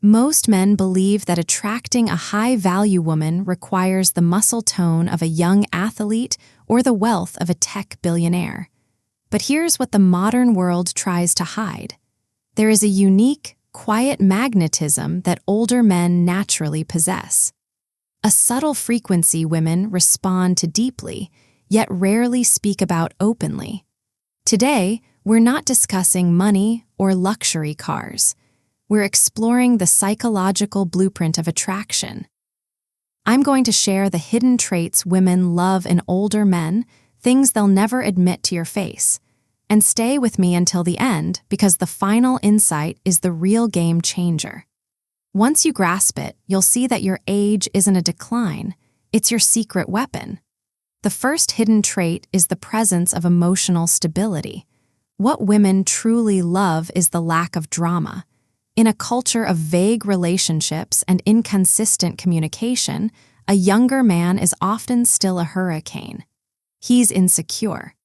Most men believe that attracting a high-value woman requires the muscle tone of a young athlete or the wealth of a tech billionaire. But here's what the modern world tries to hide. There is a unique, quiet magnetism that older men naturally possess. A subtle frequency women respond to deeply, yet rarely speak about openly. Today, we're not discussing money or luxury cars. We're exploring the psychological blueprint of attraction. I'm going to share the hidden traits women love in older men, things they'll never admit to your face. And stay with me until the end, because the final insight is the real game changer. Once you grasp it, you'll see that your age isn't a decline, it's your secret weapon. The first hidden trait is the presence of emotional stability. What women truly love is the lack of drama. In a culture of vague relationships and inconsistent communication, a younger man is often still a hurricane. He's insecure.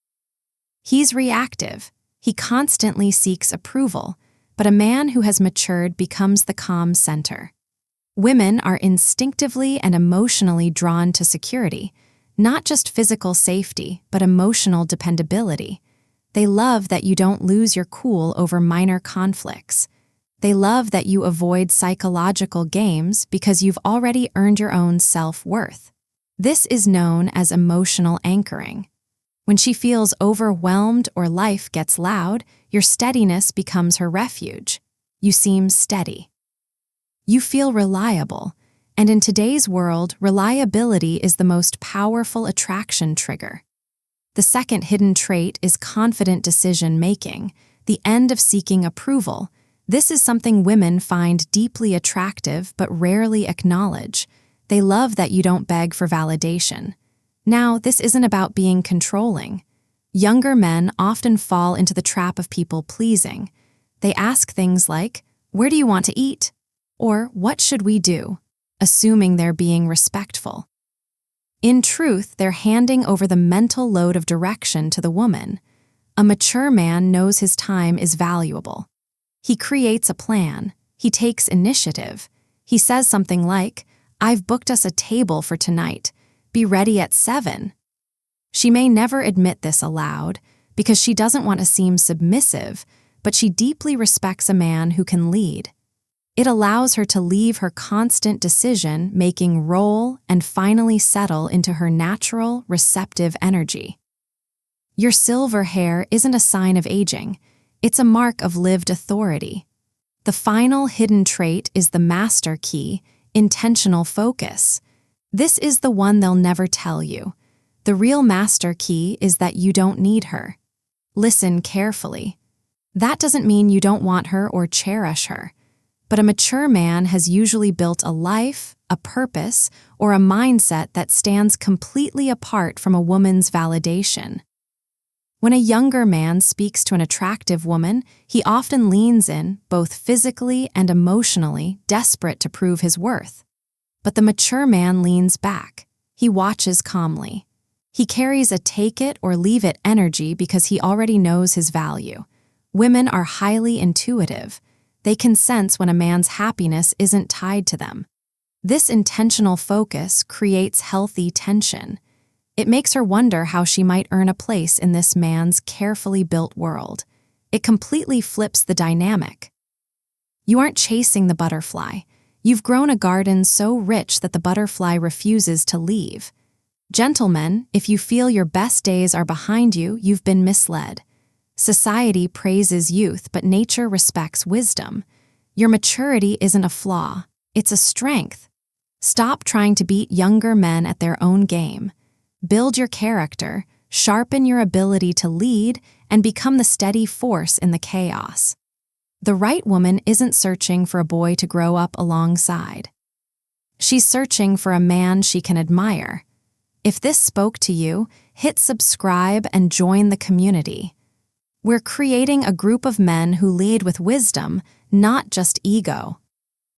He's reactive. He constantly seeks approval, but a man who has matured becomes the calm center. Women are instinctively and emotionally drawn to security, not just physical safety, but emotional dependability. They love that you don't lose your cool over minor conflicts. They love that you avoid psychological games because you've already earned your own self-worth. This is known as emotional anchoring. When she feels overwhelmed or life gets loud, your steadiness becomes her refuge. You seem steady. You feel reliable, and in today's world, reliability is the most powerful attraction trigger. The second hidden trait is confident decision-making, the end of seeking approval. This is something women find deeply attractive but rarely acknowledge. They love that you don't beg for validation. Now, this isn't about being controlling. Younger men often fall into the trap of people-pleasing. They ask things like, "Where do you want to eat?" or "What should we do?" assuming they're being respectful. In truth, they're handing over the mental load of direction to the woman. A mature man knows his time is valuable. He creates a plan. He takes initiative. He says something like, "I've booked us a table for tonight. Be ready at 7. She may never admit this aloud because she doesn't want to seem submissive, but she deeply respects a man who can lead. It allows her to leave her constant decision-making role and finally settle into her natural, receptive energy. Your silver hair isn't a sign of aging. It's a mark of lived authority. The final hidden trait is the master key, intentional focus. This is the one they'll never tell you. The real master key is that you don't need her. Listen carefully. That doesn't mean you don't want her or cherish her. But a mature man has usually built a life, a purpose, or a mindset that stands completely apart from a woman's validation. When a younger man speaks to an attractive woman, he often leans in, both physically and emotionally, desperate to prove his worth. But the mature man leans back. He watches calmly. He carries a take-it-or-leave-it energy because he already knows his value. Women are highly intuitive. They can sense when a man's happiness isn't tied to them. This intentional focus creates healthy tension. It makes her wonder how she might earn a place in this man's carefully built world. It completely flips the dynamic. You aren't chasing the butterfly. You've grown a garden so rich that the butterfly refuses to leave. Gentlemen, if you feel your best days are behind you, you've been misled. Society praises youth, but nature respects wisdom. Your maturity isn't a flaw, it's a strength. Stop trying to beat younger men at their own game. Build your character, sharpen your ability to lead, and become the steady force in the chaos. The right woman isn't searching for a boy to grow up alongside. She's searching for a man she can admire. If this spoke to you, hit subscribe and join the community. We're creating a group of men who lead with wisdom, not just ego.